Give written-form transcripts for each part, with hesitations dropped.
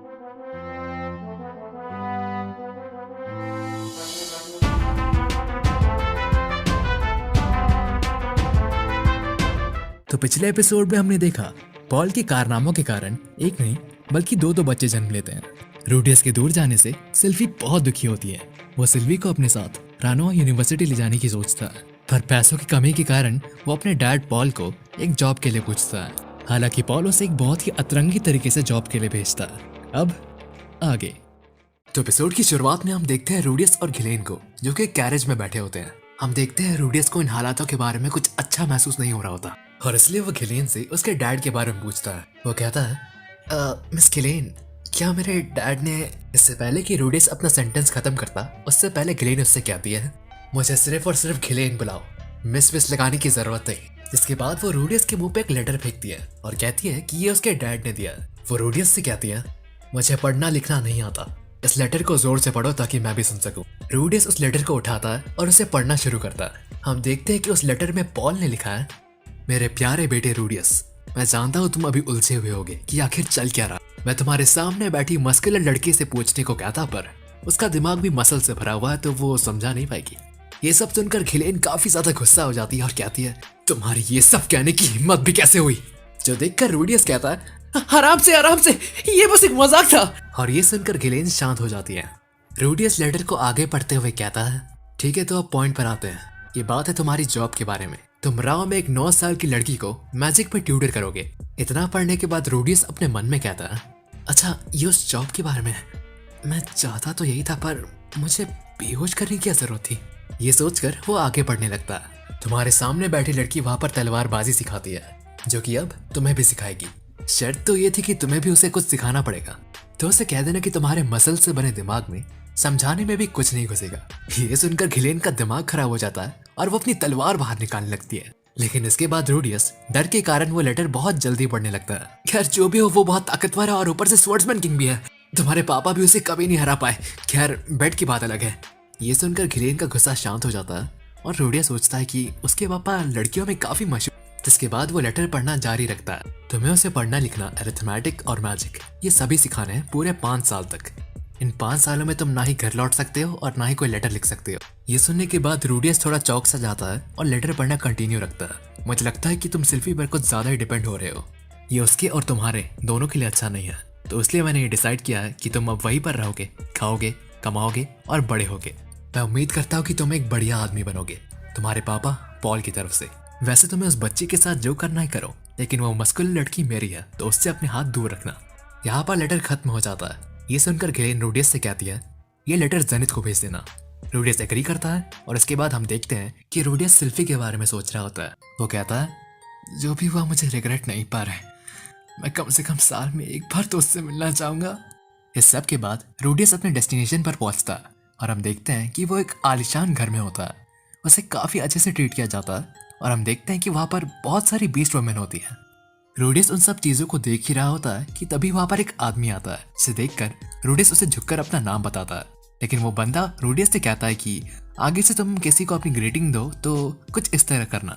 तो पिछले एपिसोड में हमने देखा पॉल के कारनामों के कारण एक नहीं बल्कि दो बच्चे जन्म लेते हैं। रूडियस के दूर जाने से सिल्वी बहुत दुखी होती है। वो सिल्वी को अपने साथ रानोआ यूनिवर्सिटी ले जाने की सोचता है, पर पैसों की कमी के कारण वो अपने डैड पॉल को एक जॉब के लिए पूछता है। हालांकि पॉल उसे एक बहुत ही अतरंगी तरीके से जॉब के लिए भेजता है। अब आगे तो एपिसोड की शुरुआत में हम देखते हैं रूडियस और घिलेन को, जो कि कैरेज में बैठे होते हैं। हम देखते हैं रूडियस को इन हालातों के बारे में कुछ अच्छा महसूस नहीं हो रहा होता और इसलिए वो घिलेन से उसके डैड के बारे में पूछता है। वो कहता है, मिस घिलेन, क्या मेरे डैड ने इससे पहले कि रूडियस अपना सेंटेंस खत्म करता उससे पहले घिलेन उससे कहती है, मुझे सिर्फ और सिर्फ घिलेन बुलाओ, मिस विस लगाने की जरूरत है। जिसके बाद वो रूडियस के मुंह पे एक लेटर फेंकती है और कहती है कि ये उसके डैड ने दिया है। वो रूडियस से कहती है, मुझे पढ़ना लिखना नहीं आता, इस लेटर को जोर से पढ़ो ताकि मैं भी सुन सकूं। रूडियस उस लेटर को उठाता है और उसे पढ़ना शुरू करता है। हम देखते हैं कि उस लेटर में पॉल ने लिखा है, मेरे प्यारे बेटे रूडियस, मैं जानता हूँ तुम अभी उलझे हुए होगे कि आखिर चल क्या रहा। मैं तुम्हारे सामने बैठी मस्कुलर लड़की से पूछने को कहता, पर उसका दिमाग भी मसल से भरा हुआ है तो वो समझा नहीं पाएगी। ये सब सुनकर घिलेन काफी ज्यादा गुस्सा हो जाती है और कहती है, तुम्हारी ये सब कहने की हिम्मत भी कैसे हुई। जो देखकर रूडियस कहता है, आराम से, ये बस एक मजाक था। और ये सुनकर घिलेन शांत हो जाती है। रूडियस लेटर को आगे पढ़ते हुए कहता है, ठीक है तो अब पॉइंट पर आते हैं। ये बात है तुम्हारी जॉब के बारे में। तुम राव में एक 9 साल की लड़की को मैजिक में ट्यूटर करोगे। इतना पढ़ने के बाद रूडियस अपने मन में कहता है, अच्छा ये उस जॉब के बारे में है। मैं चाहता तो यही था, पर मुझे बेहोश करने की जरूरत थी। ये सोचकर वो आगे बढ़ने लगता है। तुम्हारे सामने बैठी लड़की वहां पर तलवारबाजी सिखाती है, जो कि अब तुम्हें भी सिखाएगी। शर्त तो ये थी कि तुम्हें भी उसे कुछ सिखाना पड़ेगा। तो उसे कह देना कि तुम्हारे मसल से बने दिमाग में समझाने में भी कुछ नहीं घुसेगा। ये सुनकर घिलेन का दिमाग खराब हो जाता है और वो अपनी तलवार बाहर निकालने लगती है। लेकिन इसके बाद रूडियस डर के कारण वो लेटर बहुत जल्दी पढ़ने लगता है। खैर जो भी हो, वो बहुत ताकतवर है और ऊपर से स्वर्ड्समैन किंग भी है। तुम्हारे पापा भी उसे कभी नहीं हरा पाए। खैर बेट की बात अलग है। ये सुनकर घिलेन का गुस्सा शांत हो जाता है और रूडियस सोचता है कि उसके पापा लड़कियों में काफी मशहूर। जिसके बाद वो लेटर पढ़ना जारी रखता है। तुम्हें उसे पढ़ना लिखना, अरिथमेटिक और मैजिक ये सभी सिखाने हैं पूरे 5 साल तक। इन 5 सालों में तुम ना ही घर लौट सकते हो और ना ही कोई लेटर लिख सकते हो। ये सुनने के बाद रूडियस थोड़ा चौंक सा जाता है और लेटर पढ़ना कंटिन्यू रखता है। मुझे लगता है कि तुम सिल्वी पर कुछ ज्यादा ही डिपेंड हो रहे हो। ये उसके और तुम्हारे दोनों के लिए अच्छा नहीं है। तो इसलिए मैंने ये डिसाइड किया है कि तुम अब वहीं पर रहोगे, खाओगे, कमाओगे और बड़े होगे। मैं उम्मीद करता हूँ कि तुम एक बढ़िया आदमी बनोगे, तुम्हारे पापा पॉल की तरफ से। वैसे तुम्हें उस बच्ची के साथ जो करना है करो, लेकिन वो मस्कुलर लड़की मेरी है तो उससे अपने हाथ दूर रखना। यहाँ पर लेटर खत्म हो जाता है। ये सुनकर घिलेन रूडियस से कहती है, ये लेटर जेनिथ को भेज देना। रूडियस एग्री करता है और इसके बाद हम देखते हैं कि रूडियस सिल्वी के बारे में सोच रहा होता है। वो कहता है, जो भी हुआ मुझे रिग्रेट नहीं पा रहा है। मैं कम से कम साल में एक बार तो उससे मिलना चाहूंगा। इस सब के बाद रूडियस अपने डेस्टिनेशन पर पहुंचता है और हम देखते हैं कि वो एक आलीशान घर में होता है। उसे काफी अच्छे से ट्रीट किया जाता है और हम देखते हैं कि वहां पर बहुत सारी बीस्ट वुमेन होती हैं। रूडियस उन सब चीजों को देख ही रहा होता है कि तभी वहां पर एक आदमी आता है। इसे देखकर रूडियस उसे झुककर अपना नाम बताता है। लेकिन वो बंदा रूडियस से कहता है कि आगे से तुम किसी को अपनी ग्रीटिंग दो तो कुछ इस तरह करना।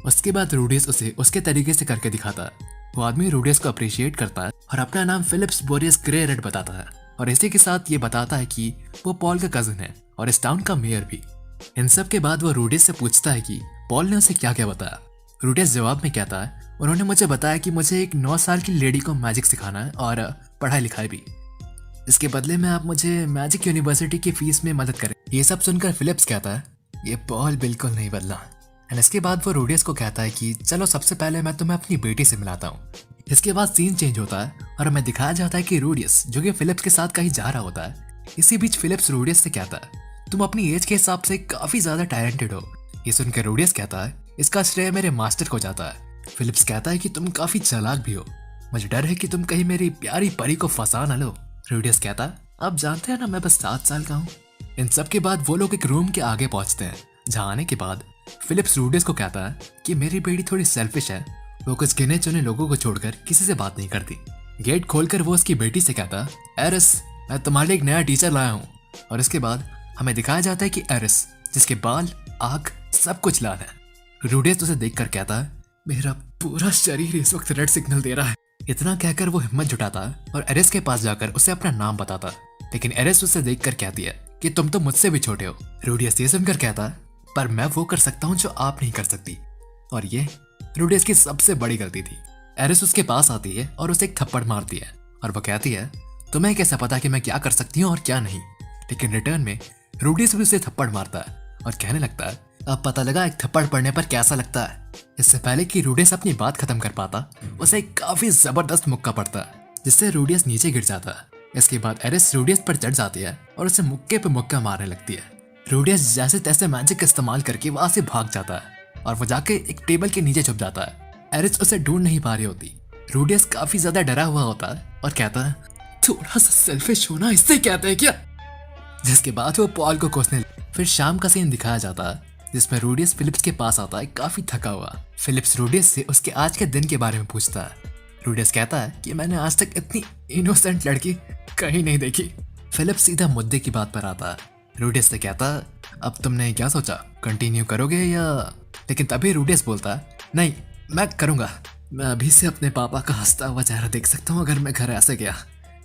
उसके बाद रूडियस उसे उसके तरीके से करके दिखाता है। वो आदमी रूडियस को अप्रिशिएट करता है और अपना नाम फिलिप्स बोरियस ग्रे रेड बताता है और इसी के साथ ये बताता है कि वो पॉल का कजिन है और इस टाउन का मेयर भी। इन सब के बाद वो रूडियस से पूछता है कि पॉल ने उसे क्या क्या बताया। रूडियस जवाब में कहता है, उन्होंने मुझे बताया कि मुझे एक 9 साल की लेडी को मैजिक सिखाना है और पढ़ाई लिखाई भी। इसके बदले में आप मुझे मैजिक यूनिवर्सिटी की फीस में मदद करें। ये सब सुनकर फिलिप्स कहता है, ये पॉल बिल्कुल नहीं बदला। एंड इसके बाद वो रूडियस को कहता है कि चलो सबसे पहले मैं तुम्हें अपनी बेटी से मिलाता हूँ। इसके बाद सीन चेंज होता है और हमें दिखाया जाता है कि रूडियस जो कि फिलिप्स के साथ कहीं जा रहा होता है। इसी बीच फिलिप्स रूडियस से कहता है, तुम अपनी एज के हिसाब से काफी ज्यादा टैलेंटेड हो। ये सुनकर रूडियस कहता है, इसका श्रेय मेरे मास्टर को जाता है। फिलिप्स कहता है कि तुम काफी चालाक भी हो, मुझे डर है कि तुम कहीं मेरी प्यारी परी को फंसा न लो। रूडियस कहता है, आप जानते हैं ना मैं बस 7 साल का हूँ। इन सब के बाद वो लोग एक रूम के आगे पहुंचते हैं, जहाँ आने के बाद फिलिप्स रूडियस को कहता है कि मेरी बेटी थोड़ी सेल्फिश है, वो कुछ गिने चुने लोगों को छोड़कर किसी से बात नहीं करती। गेट खोलकर वो उसकी बेटी से कहता है, एरिस मैं तुम्हारे लिए एक नया टीचर लाया हूँ। और इसके बाद हमें दिखाया जाता है कि एरिस जिसके बाल, आँख सब कुछ लाल है। रूडियस उसे देखकर कहता है, मेरा पूरा शरीर इस वक्त रेड सिग्नल दे रहा है। इतना कहकर वो हिम्मत जुटाता और एरिस के पास जाकर उसे अपना नाम बताता, लेकिन एरिस उसे देखकर कहती है कि तुम तो मुझसे भी छोटे हो। रूडियस ये सुनकर कहता पर मैं वो कर सकता हूँ जो आप नहीं कर सकती। और ये रूडियस की सबसे बड़ी गलती थी। एरिस उसके पास आती है और उसे एक थप्पड़ मारती है और वो कहती है तुम्हें कैसा पता कि मैं क्या कर सकती हूँ और क्या नहीं। लेकिन रिटर्न में रूडियस भी उसे थप्पड़ मारता है और कहने लगता है अब पता लगा एक थप्पड़ पड़ने पर कैसा लगता है। इससे पहले कि रूडियस अपनी बात खत्म कर पाता उसे एक काफी जबरदस्त मुक्का पड़ता है जिससे रूडियस नीचे गिर जाता है। इसके बाद एरिस रूडियस पर चढ़ जाती है और उसे मुक्के पे मुक्का मारने लगती है। रूडियस जैसे तैसे मैजिक इस्तेमाल करके वहां से भाग जाता है और वो जाके एक टेबल के नीचे छुप जाता है। एरिस उसे ढूंढ नहीं पा रही होती। रूडियस काफी ज्यादा डरा हुआ होता है और कहता है थोड़ा सा सेल्फिश होना इससे कहते हैं क्या। जिसके बाद वो पॉल को कोसने फिर शाम का सीन दिखाया जाता है जिसमें रूडियस फिलिप्स के पास आता है काफी थका हुआ। फिलिप्स रूडियस से उसके आज के दिन के बारे में पूछता है। रूडियस कहता है कि मैंने आज तक इतनी इनोसेंट लड़की कहीं नहीं देखी। फिलिप्स सीधा मुद्दे की बात पर आता है। रूडियस से कहता है अब तुमने क्या सोचा, कंटिन्यू करोगे या। लेकिन तभी रूडियस बोलता है नहीं मैं करूंगा, मैं अभी से अपने पापा का हंसता हुआ चेहरा देख सकता हूँ अगर मैं घर ऐसे गया।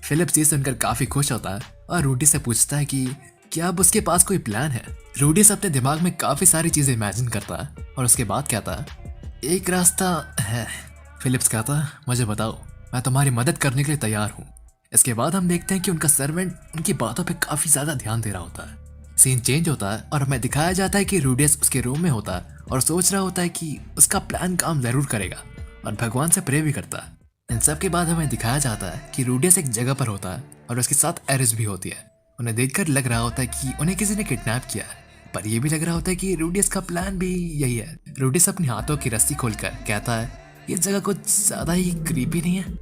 फिलिप्स ये सुनकर काफी खुश होता है और रूडी से पूछता है कि क्या अब उसके पास कोई प्लान है। रूडियस अपने दिमाग में काफी सारी चीजें इमेजिन करता है और उसके बाद कहता है एक रास्ता है। फिलिप्स कहता है मुझे बताओ, मैं तुम्हारी मदद करने के लिए तैयार हूँ। इसके बाद हम देखते हैं कि उनका सर्वेंट उनकी बातों पे काफी ज्यादा ध्यान दे रहा होता है। सीन चेंज होता है और हमें दिखाया जाता है कि रूडियस उसके रूम में होता है और सोच रहा होता है कि उसका प्लान काम जरूर करेगा और भगवान से प्रे भी करता है। इन सब के बाद हमें दिखाया जाता है कि रूडियस एक जगह पर होता है और उसके साथ एरिस भी होती है। उन्हें देखकर लग रहा होता है कि उन्हें किसी ने किडनैप किया है, पर यह भी लग रहा होता है कि रूडियस का प्लान भी यही है। रूडियस अपने हाथों की रस्सी खोलकर कहता है ये जगह कुछ ज्यादा ही क्रीपी नहीं है,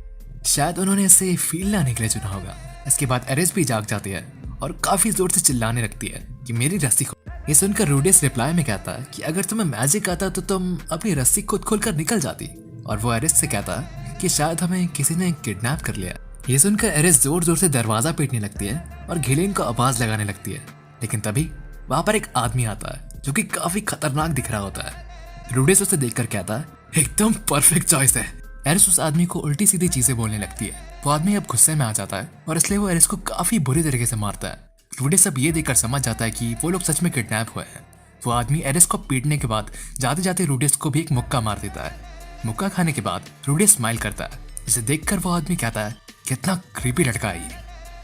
शायद उन्होंने इसे फील लाने के लिए चुना होगा। इसके बाद एरिस भी जाग जाती है और काफी जोर से चिल्लाने लगती है कि मेरी रस्सी खोल। ये सुनकर रूडियस रिप्लाई में कहता है कि अगर तुम्हें मैजिक आता तो तुम अपनी रस्सी खुद खोलकर निकल जाती। और वो एरिस से कहता है कि शायद हमें किसी ने किडनैप कर लिया। ये सुनकर एरिस जोर जोर से दरवाजा पीटने लगती है और घिलेन को आवाज लगाने लगती है। लेकिन तभी वहां पर एक आदमी आता है जो कि काफी खतरनाक दिख रहा होता है। रूडियस उसे देखकर कहता है एकदम परफेक्ट चॉइस है। एरिस उस आदमी को उल्टी सीधी चीजें बोलने लगती है। वो आदमी अब गुस्से में आ जाता है और इसलिए वो एरिस को काफी बुरी तरीके से मारता है। रूडियस अब ये देखकर समझ जाता है कि वो लोग सच में किडनैप हुए हैं। वो आदमी एरिस को पीटने के बाद जाते जाते रूडियस को भी एक मुक्का मार देता है। मुक्का खाने के बाद रूडियस स्माइल करता है, जिसे देखकर वो आदमी कहता है कितना क्रीपी लड़का है ये।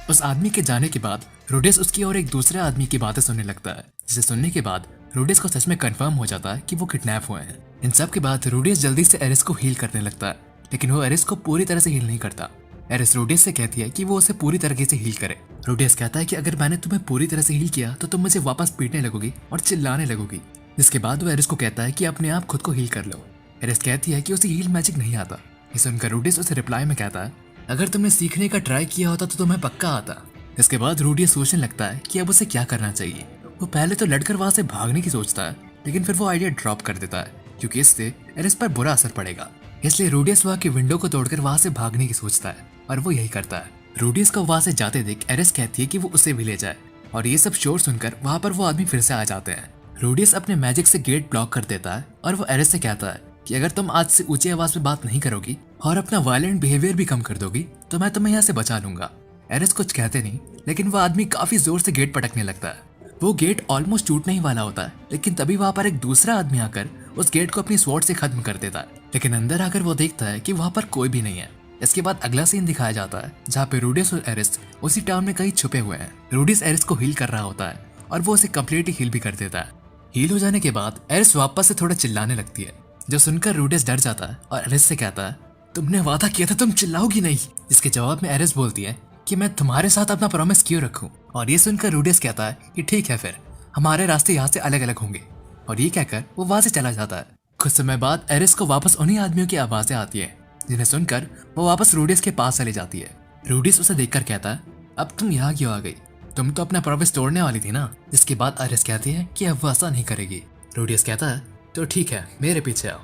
उस आदमी के जाने के बाद रूडियस उसकी और एक दूसरे आदमी की बातें सुनने लगता है, जिसे सुनने के बाद रूडियस को सच में कंफर्म हो जाता है कि वो किडनैप हुए हैं। इन सब के बाद रूडियस जल्दी से एरिस को हील करने लगता है, लेकिन वो एरिस को पूरी तरह से हील नहीं करता। एरिस रूडियस से कहती है कि वो उसे पूरी तरीके से हील करे। रूडियस कहता है कि अगर मैंने तुम्हें पूरी तरह से हील किया तो तुम मुझे वापस पीटने लगोगी और चिल्लाने लगोगी। जिसके बाद वो एरिस को कहता है कि अपने आप खुद को हील कर लो। एरिस कहती है कि उसे हील मैजिक नहीं आता। ये सुनकर रूडियस उसे रिप्लाई में कहता है अगर तुमने सीखने का ट्राई किया होता तो तुम्हें पक्का आता। इसके बाद रूडियस सोचने लगता है कि अब उसे क्या करना चाहिए। वो पहले तो लड़कर वहां से भागने की सोचता है, लेकिन फिर वो आइडिया ड्रॉप कर देता है क्योंकि इससे एरिस पर बुरा असर पड़ेगा। इसलिए रूडियस वहां की विंडो को तोड़कर वहां से भागने की सोचता है और वो यही करता है। रूडियस को वहां से जाते देख एरिस कहती है कि वो उसे भी ले जाए और ये सब शोर सुनकर वहां पर वो आदमी फिर से आ जाते हैं। रूडियस अपने मैजिक से गेट ब्लॉक कर देता है और वो एरिस से कहता है कि अगर तुम आज से ऊंची आवाज में बात नहीं करोगी और अपना वायलेंट बिहेवियर भी कम कर दोगी तो मैं तुम्हें यहाँ से बचा लूंगा। एरिस कुछ कहते नहीं, लेकिन वो आदमी काफी जोर से गेट पटकने लगता है। वो गेट ऑलमोस्ट टूटने ही वाला होता है, लेकिन तभी वहां पर एक दूसरा आदमी आकर उस गेट को अपनी स्वॉर्ड से खत्म कर देता है। लेकिन अंदर आकर वो देखता है कि वहां पर कोई भी नहीं है। इसके बाद अगला सीन दिखाया जाता है जहाँ पे रूडियस और एरिस उसी टाउन में कहीं छुपे हुए हैं। रूडियस एरिस को हील कर रहा होता है और वो उसे कम्प्लीटली हील भी कर देता है। हील हो जाने के बाद एरिस वापस से थोड़ा चिल्लाने लगती है, जो सुनकर रूडियस डर जाता है और एरिस से कहता है तुमने वादा किया था तुम चिल्लाओगी नहीं। इसके जवाब में एरिस बोलती है कि मैं तुम्हारे साथ अपना प्रॉमिस क्यों रखूं। और ये सुनकर रूडियस कहता है कि ठीक है, फिर हमारे रास्ते यहाँ से अलग अलग होंगे। और ये कहकर वो वहां से चला जाता है। कुछ समय बाद एरिस को वापस उन्हीं आदमियों की आवाजें आती है, जिन्हें सुनकर वो वापस रूडियस के पास चली जाती है। रूडियस उसे देखकर कहता है अब तुम यहाँ क्यों आ गई, तुम तो अपना प्रॉमिस तोड़ने वाली थी ना। जिसके बाद एरिस कहती है कि अब वो ऐसा नहीं करेगी। रूडियस कहता है तो ठीक है, मेरे पीछे आओ।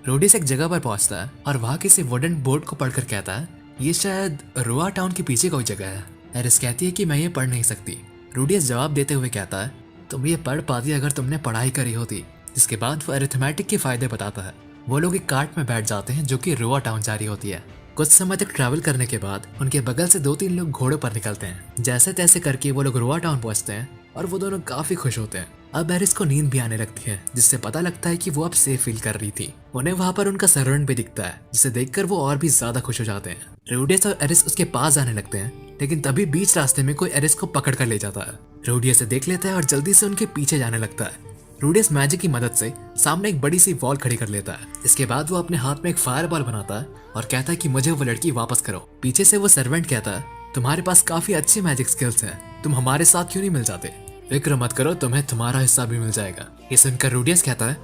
रूडियस एक जगह पर पहुंचता है और वहां किसी वुडन बोर्ड को पढ़कर कहता है ये शायद रोआ टाउन के पीछे कोई जगह है। एरिस कहती है कि मैं ये पढ़ नहीं सकती। रूडियस जवाब देते हुए कहता है तुम ये पढ़ पाती अगर तुमने पढ़ाई करी होती। जिसके बाद वो अरिथमेटिक के फायदे बताता है। वो लोग एक कार्ट में बैठ जाते हैं जो कि रोआ टाउन जा रही होती है। कुछ समय तक ट्रैवल करने के बाद उनके बगल से 2-3 लोग घोड़े पर निकलते हैं। जैसे तैसे करके वो लोग रोआ टाउन पहुंचते हैं और वो दोनों काफी खुश होते हैं। अब एरिस को नींद भी आने लगती है, जिससे पता लगता है कि वो अब सेफ फील कर रही थी। उन्हें वहां पर उनका सर्वेंट भी दिखता है, जिसे देखकर वो और भी ज्यादा खुश हो जाते हैं। रूडियस और एरिस उसके पास जाने लगते हैं, लेकिन तभी बीच रास्ते में कोई एरिस को पकड़ कर ले जाता है। रूडियस से देख लेता है और जल्दी से उनके पीछे जाने लगता है। रूडियस मैजिक की मदद से सामने एक बड़ी सी वॉल खड़ी कर लेता है। इसके बाद वो अपने हाथ में एक फायर बॉल बनाता है और कहता है कि मुझे वो लड़की वापस करो। पीछे से वो सर्वेंट कहता है, तुम्हारे पास काफी अच्छी मैजिक स्किल्स हैं, तुम हमारे साथ क्यों नहीं मिल जाते? फिक्र मत करो, तुम्हें तुम्हारा हिस्सा भी मिल जाएगा। ये सुनकर रूडियस कहता है,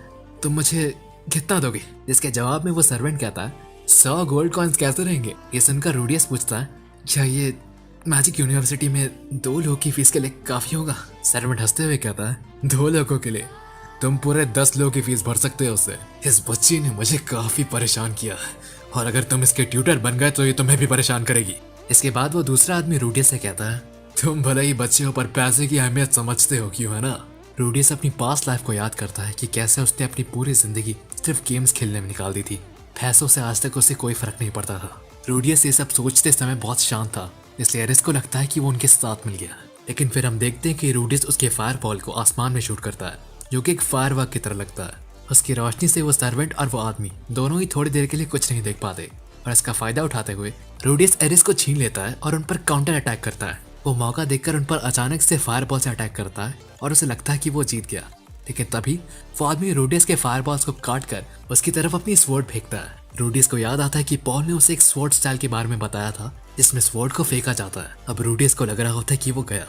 तुम मुझे कितना दोगे? जिसके जवाब में वो सर्वेंट कहता है, 100 गोल्ड कॉइन्स कैसे रहेंगे? ये सुनकर रूडियस पूछता है, क्या ये मैजिक यूनिवर्सिटी में 2 लोगों की फीस के लिए काफी होगा? सर्वेंट हंसते हुए कहता है, 2 लोगों के लिए तुम पूरे 10 लोगों की फीस भर सकते हो उससे। इस बच्ची ने मुझे काफी परेशान किया और अगर तुम इसके ट्यूटर बन गए तो ये तुम्हें भी परेशान करेगी। इसके बाद वो दूसरा आदमी रूडियस से कहता है, तुम भले ही बच्चे हो पर पैसे की अहमियत समझते हो, क्यों है ना? रूडियस अपनी पास्ट लाइफ को याद करता है कि कैसे उसने अपनी पूरी जिंदगी सिर्फ गेम्स खेलने में निकाल दी थी। पैसों से आज तक उसे कोई फर्क नहीं पड़ता था। रूडियस ये सब सोचते समय बहुत शांत था, इसलिए एरिस को लगता है कि वो उनके साथ मिल गया। लेकिन फिर हम देखते हैं कि रूडियस उसके फायर बॉल को आसमान में शूट करता है, जो कि एक फायरवर्क की तरह लगता है। उसकी रोशनी से वो सर्वेंट और वो आदमी दोनों ही थोड़ी देर के लिए कुछ नहीं देख पाते और इसका फायदा उठाते हुए रूडियस एरिस को छीन लेता है और उन पर काउंटर अटैक करता है। वो मौका देखकर उन पर अचानक से फायरबॉल से अटैक करता है और उसे लगता है कि वो जीत गया। लेकिन तभी वो आदमी रूडियस के फायरबॉल्स को काट कर उसकी तरफ अपनी स्वॉर्ड फेंकता है। रूडियस को याद आता है कि पॉल ने उसे एक स्वॉर्ड स्टाइल के बारे में बताया था, जिसमें स्वॉर्ड को फेंका जाता है। अब रूडियस को लग रहा होता है कि वो गया,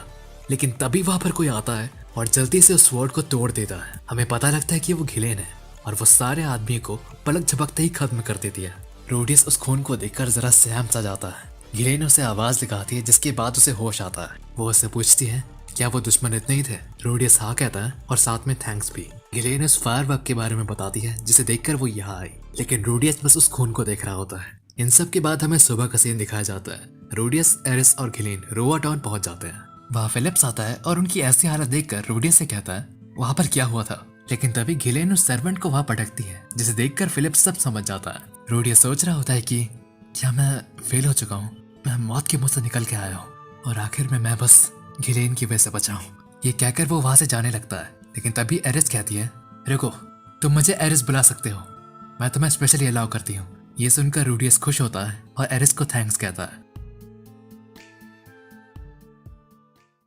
लेकिन तभी वहां पर कोई आता है और जल्दी से उस स्वॉर्ड को तोड़ देता है। हमें पता लगता है कि वो घिलेन है और वो सारे आदमी को पलक झपकते ही खत्म कर देती है। रूडियस उस खून को देखकर जरा सहम सा जाता है। घिलेन उसे आवाज लगाती है, जिसके बाद उसे होश आता है। वो उससे पूछती है, क्या वो दुश्मन इतने ही थे? रूडियस हाँ कहता है और साथ में थैंक्स भी। घिलेन उस फायरवर्क के बारे में बताती है, जिसे देखकर वो यहाँ आई, लेकिन रूडियस बस उस खून को देख रहा होता है। इन सब के बाद हमें सुबह का सीन दिखाया जाता है। रूडियस, एरिस और घिलेन रोआ टाउन पहुंच जाते हैं। वहाँ फिलिप्स आता है और उनकी ऐसी हालत देखकर रूडियस से कहता है, वहाँ पर क्या हुआ था? लेकिन तभी घिलेन उस सर्वेंट को वहाँ पटकती है, जिसे देखकर फिलिप्स सब समझ जाता है। रूडियस सोच रहा होता है कि क्या मैं फेल हो चुका हूँ? मैं मौत के मुंह से निकल के आया हूँ और आखिर में मैं बस घिलेन की वजह से बचा हूँ। ये कहकर वो वहाँ से जाने लगता है, लेकिन तभी एरिस कहती है, रुको, तुम मुझे एरिस बुला सकते हो, मैं तुम्हें स्पेशली अलाउ करती हूँ। ये सुनकर रूडियस खुश होता है और एरिस को थैंक्स कहता है।